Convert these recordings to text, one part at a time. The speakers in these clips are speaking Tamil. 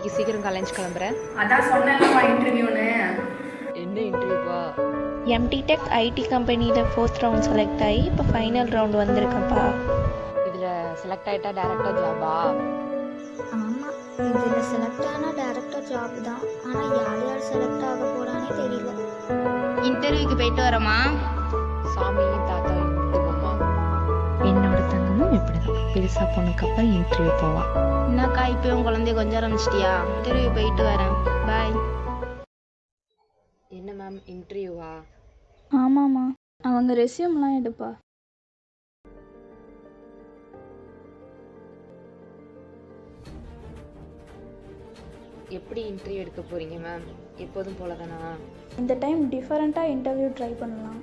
இன்னைக்கு சீக்கிரம் காலேஜ் கிளம்புறேன். அதான் சொன்னேன்லப்பா இன்டர்வியூன்னு. என்ன இன்டர்வியூவா? எம்டிடெக் ஐடி கம்பெனியில் 4th ரவுண்ட் செலக்ட் ஆகி இப்போ ஃபைனல் ரவுண்ட் வந்திருக்கேன்ப்பா. இதில் செலக்ட் ஆகிட்டா டேரக்டாக ஜாபா? ஆமாம், இதில் செலக்ட் ஆனால் டேரக்டாக ஜாப் தான். ஆனால் யார் யார் செலக்ட் ஆக போகிறானே தெரியல. இன்டர்வியூக்கு போயிட்டு வரமா? சாமியும் தாத்தாவையும் கூப்பிட்டு போமா? என்னோட தங்கமும் இப்படிதான் பெருசா பொண்ணுக்கு அப்புறம் இன்டர்வியூ போவான். என்னக்கா இப்பயும் குழந்தைய கொஞ்சம் ஆரம்பிச்சிட்டியா? இன்டர்வியூ போயிட்டு வரேன், பாய். என்ன மேம் இன்டர்வியூவா? ஆமாம்மா, அவங்க ரெஸ்யூம்லாம் எடுப்பா. எப்படி இன்டர்வியூ எடுக்க போறீங்க மேம்? எப்போதும் போல தானா? இந்த டைம் டிஃபரெண்ட்டாக இன்டர்வியூ ட்ரை பண்ணலாம்.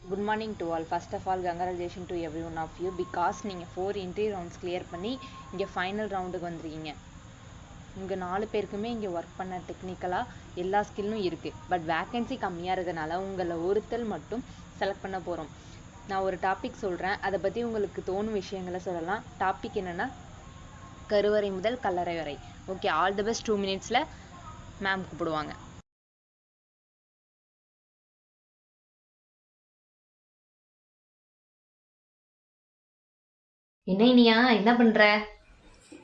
Good morning to all. First of all congratulation to everyone of you, because நீங்கள் 4 இன்டர்வியூ ரவுண்ட்ஸ் கிளியர் பண்ணி இங்கே ஃபைனல் ரவுண்டுக்கு வந்திருக்கீங்க. உங்கள் 4 பேருக்குமே இங்கே ஒர்க் பண்ண டெக்னிக்கலாக எல்லா ஸ்கில்லும் இருக்குது. பட் வேக்கன்சி கம்மியாக இருக்கிறதுனால உங்களை ஒருத்தல் மட்டும் செலக்ட் பண்ண போகிறோம். நான் ஒரு டாபிக் சொல்கிறேன், அதை பற்றி உங்களுக்கு தோணும் விஷயங்களை சொல்லலாம். டாபிக் என்னென்னா கருவறை முதல் கல்லறை வரை. Okay, all the best. 2 மினிட்ஸில் மேம் கூப்பிடுவாங்க. இனியா என்ன பண்ற?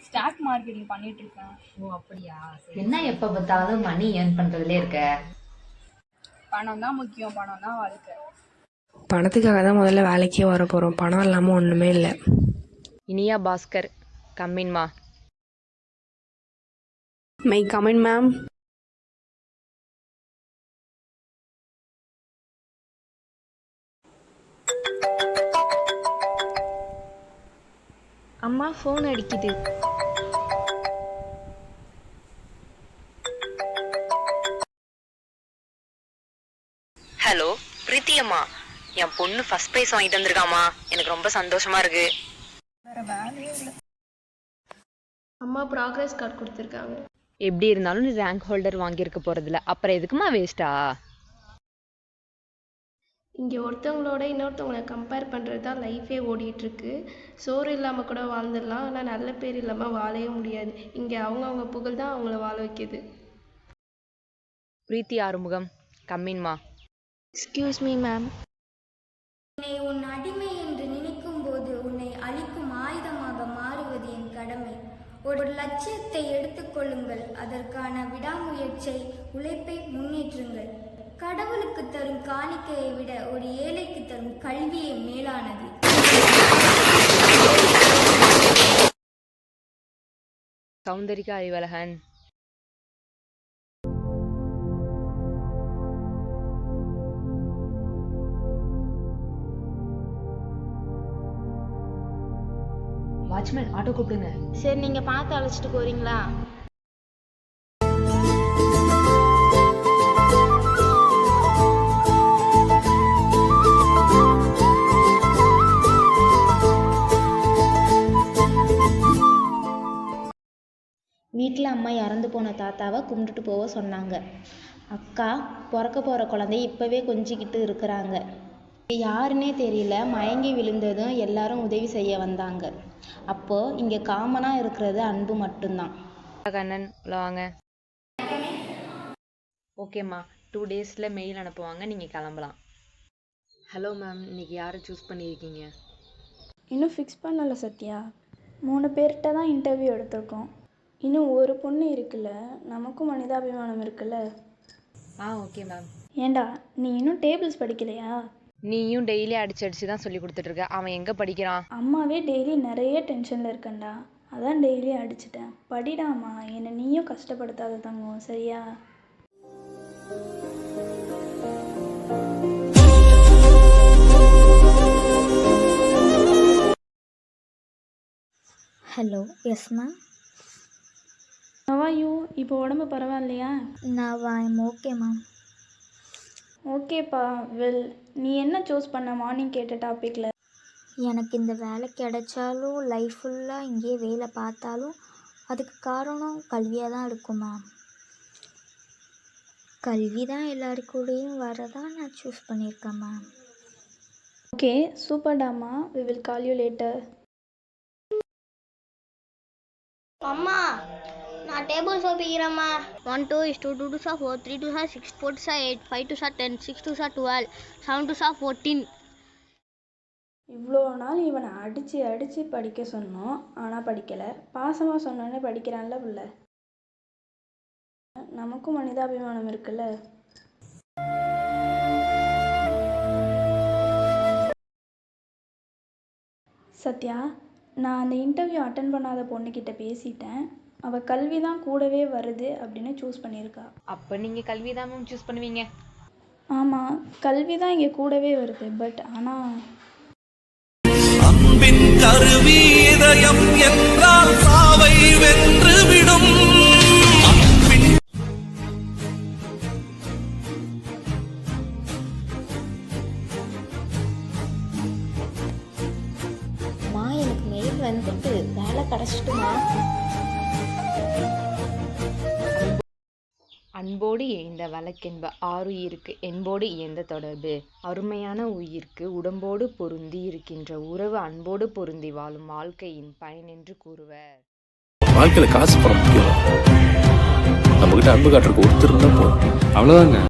ஸ்டாக் மார்க்கெட்டிங் பண்ணிட்டு இருக்கேன். ஓ அப்படியா? என்ன எப்ப பார்த்தாலும் மணி ஏர்ன் பண்றதுலே இருக்க? பணம் தான் முக்கியம், பணம் தான் வாழ்க்கை. பணத்துக்காக தான் முதல்ல வேலைக்கே வர போகிறோம். பணம் இல்லாமல் ஒன்றுமே இல்லை. இனியா பாஸ்கர் கம்மின்மா. My comment ma'am. அம்மா ஃபோன் அடிக்குது. ஹலோ பிரீத்தி அம்மா, என் பொண்ணு ஃபர்ஸ்ட் ப்ரைஸ் வாங்கிட்டு வந்திருக்காமா. எனக்கு ரொம்ப சந்தோஷமா இருக்கு. அம்மா ப்ராக்ரஸ் கார்டு கொடுத்துருக்காங்க. எப்படி இருந்தாலும் நீ ரேங்க் ஹோல்டர் வாங்கியிருக்க போறதில்ல, அப்புறம் எதுக்குமா வேஸ்டா? இங்கே ஒருத்தவங்களோட இன்னொருத்தவங்களை கம்பேர் பண்ணுறது தான் லைஃபே ஓடிட்டுருக்கு. சோறு இல்லாமல் கூட வாழ்ந்துடலாம், ஆனால் நல்ல பேர் இல்லாமல் வாழவே முடியாது. இங்கே அவங்கவுங்க புகழ் தான் அவங்கள வாழ வைக்கிது. பிரீத்தி ஆறுமுகம் கம்மின்மா. Excuse me ma'am. உன்னை உன் அடிமை என்று நினைக்கும் போது உன்னை அழிக்கும் ஆயுதமாக மாறுவது என் கடமை. ஒரு லட்சியத்தை எடுத்துக்கொள்ளுங்கள், அதற்கான விடாமுயற்சியை உழைப்பை முன்னேற்றுங்கள். கடவுளுக்கு தரும் காணிக்கையை விட ஒரு ஏழைக்கு தரும் கல்வியே மேலானது. சௌந்தரிகா அறிவழகன். வாட்ச்மேன் ஆட்டோ கூப்பிடுங்க. சரி, நீங்க பார்த்து அழைச்சிட்டு போறீங்களா? வீட்டில் அம்மா இறந்து போன தாத்தாவை கும்பிட்டுட்டு போக சொன்னாங்க. அக்கா பிறக்க போகிற குழந்தைய இப்போவே கொஞ்சிக்கிட்டு இருக்கிறாங்க. யாருன்னே தெரியல, மயங்கி விழுந்ததும் எல்லாரும் உதவி செய்ய வந்தாங்க. அப்போது இங்கே காமனாக இருக்கிறது அன்பு மட்டும்தான். கண்ணன் உள்ள வாங்க. ஓகேம்மா, 2 டேஸில் மெயில் அனுப்புவாங்க, நீங்கள் கிளம்பலாம். ஹலோ மேம், இன்னைக்கு யாரை சூஸ் பண்ணியிருக்கீங்க? இன்னும் ஃபிக்ஸ் பண்ணலை சத்யா. 3 பேர்கிட்ட தான் இன்டர்வியூ எடுத்திருக்கோம். இன்னும் ஒரு பொண்ணு இருக்குல்ல, நமக்கும் மனிதாபிமானம் இருக்குல்ல. Okay ma'am. ஏண்டா நீ இன்னும் டேபிள்ஸ் படிக்கலையா? நீயும் டெய்லி அடிச்சு தான் சொல்லி கொடுத்துட்ருக்க. அவன் எங்கே படிக்கிறான்? அம்மாவே டெய்லி நிறைய டென்ஷனில் இருக்கேன்டா, அதான் டெய்லி அடிச்சிட்டேன். படிடாமா, என்னை நீயும் கஷ்டப்படுத்தாத தங்கம், சரியா? Hello, yes ma'am. நவாயூ, இப்போ உடம்பு பரவாயில்லையா? நான் ஐம் ஓகே மேம். ஓகேப்பா. வெல், நீ என்ன சூஸ் பண்ண மார்னிங் கேட்ட டாப்பிக்கில்? எனக்கு இந்த வேலை கிடைச்சாலும் லைஃப் ஃபுல்லாக இங்கேயே வேலை பார்த்தாலும் அதுக்கு காரணம் கல்வியாக தான் இருக்கும் மேம். கல்வி தான் எல்லாருக்கூடையும் வரதான் நான் சூஸ் பண்ணியிருக்கேன் மேம். ஓகே, சூப்பர்டாமா. We will call you later. அம்மா, நான் டேபிள் சோப்பிக்கிறேம்மா. 1 2 is 2 2 2 are 4 3 2 are 6 4 2 are 8 5 2 are 10 6 2 are 12 7 2 are 14. இவ்வளோ நாள் இவனை அடித்து அடித்து படிக்க சொன்னோம், ஆனால் படிக்கலை. பாசமாக சொன்னோன்னே படிக்கிறான்ல பிள்ளை. நமக்கும் மனிதாபிமானம் இருக்குல்ல. சத்யா, நான் அந்த இன்டர்வியூ அட்டன் பண்ணாத பொண்ணுக்கிட்ட பேசிட்டேன். அவள் கல்வி தான் கூடவே வருது அப்படின்னு சூஸ் பண்ணியிருக்கா. அப்போ நீங்கள் கல்வி தான் மேம் சூஸ் பண்ணுவீங்க? ஆமாம், கல்வி தான் இங்கே கூடவே வருது. பட் ஆனால் அன்பின் கருவி இதயம் என்றால் சாவை வென்று விடும். மா எனக்கு மெயில் வந்துட்டு வேலை கிடச்சிட்டுமா? அன்போடு ஏய்ந்த வழக்கென்ப ஆருயிருக்கு என்போடு இயந்த தொடர்பு. அருமையான உயிர்க்கு உடம்போடு பொருந்தி இருக்கின்ற உறவு அன்போடு பொருந்தி வாழும் வாழ்க்கையின் பயன் என்று கூறுவர். வாழ்க்கையில காசு பணம் முக்கியம். நம்ம கிட்ட அன்பு காட்டுறதுக்கு ஒருத்தர் இருந்தா போதும், அவ்வளவுதாங்க.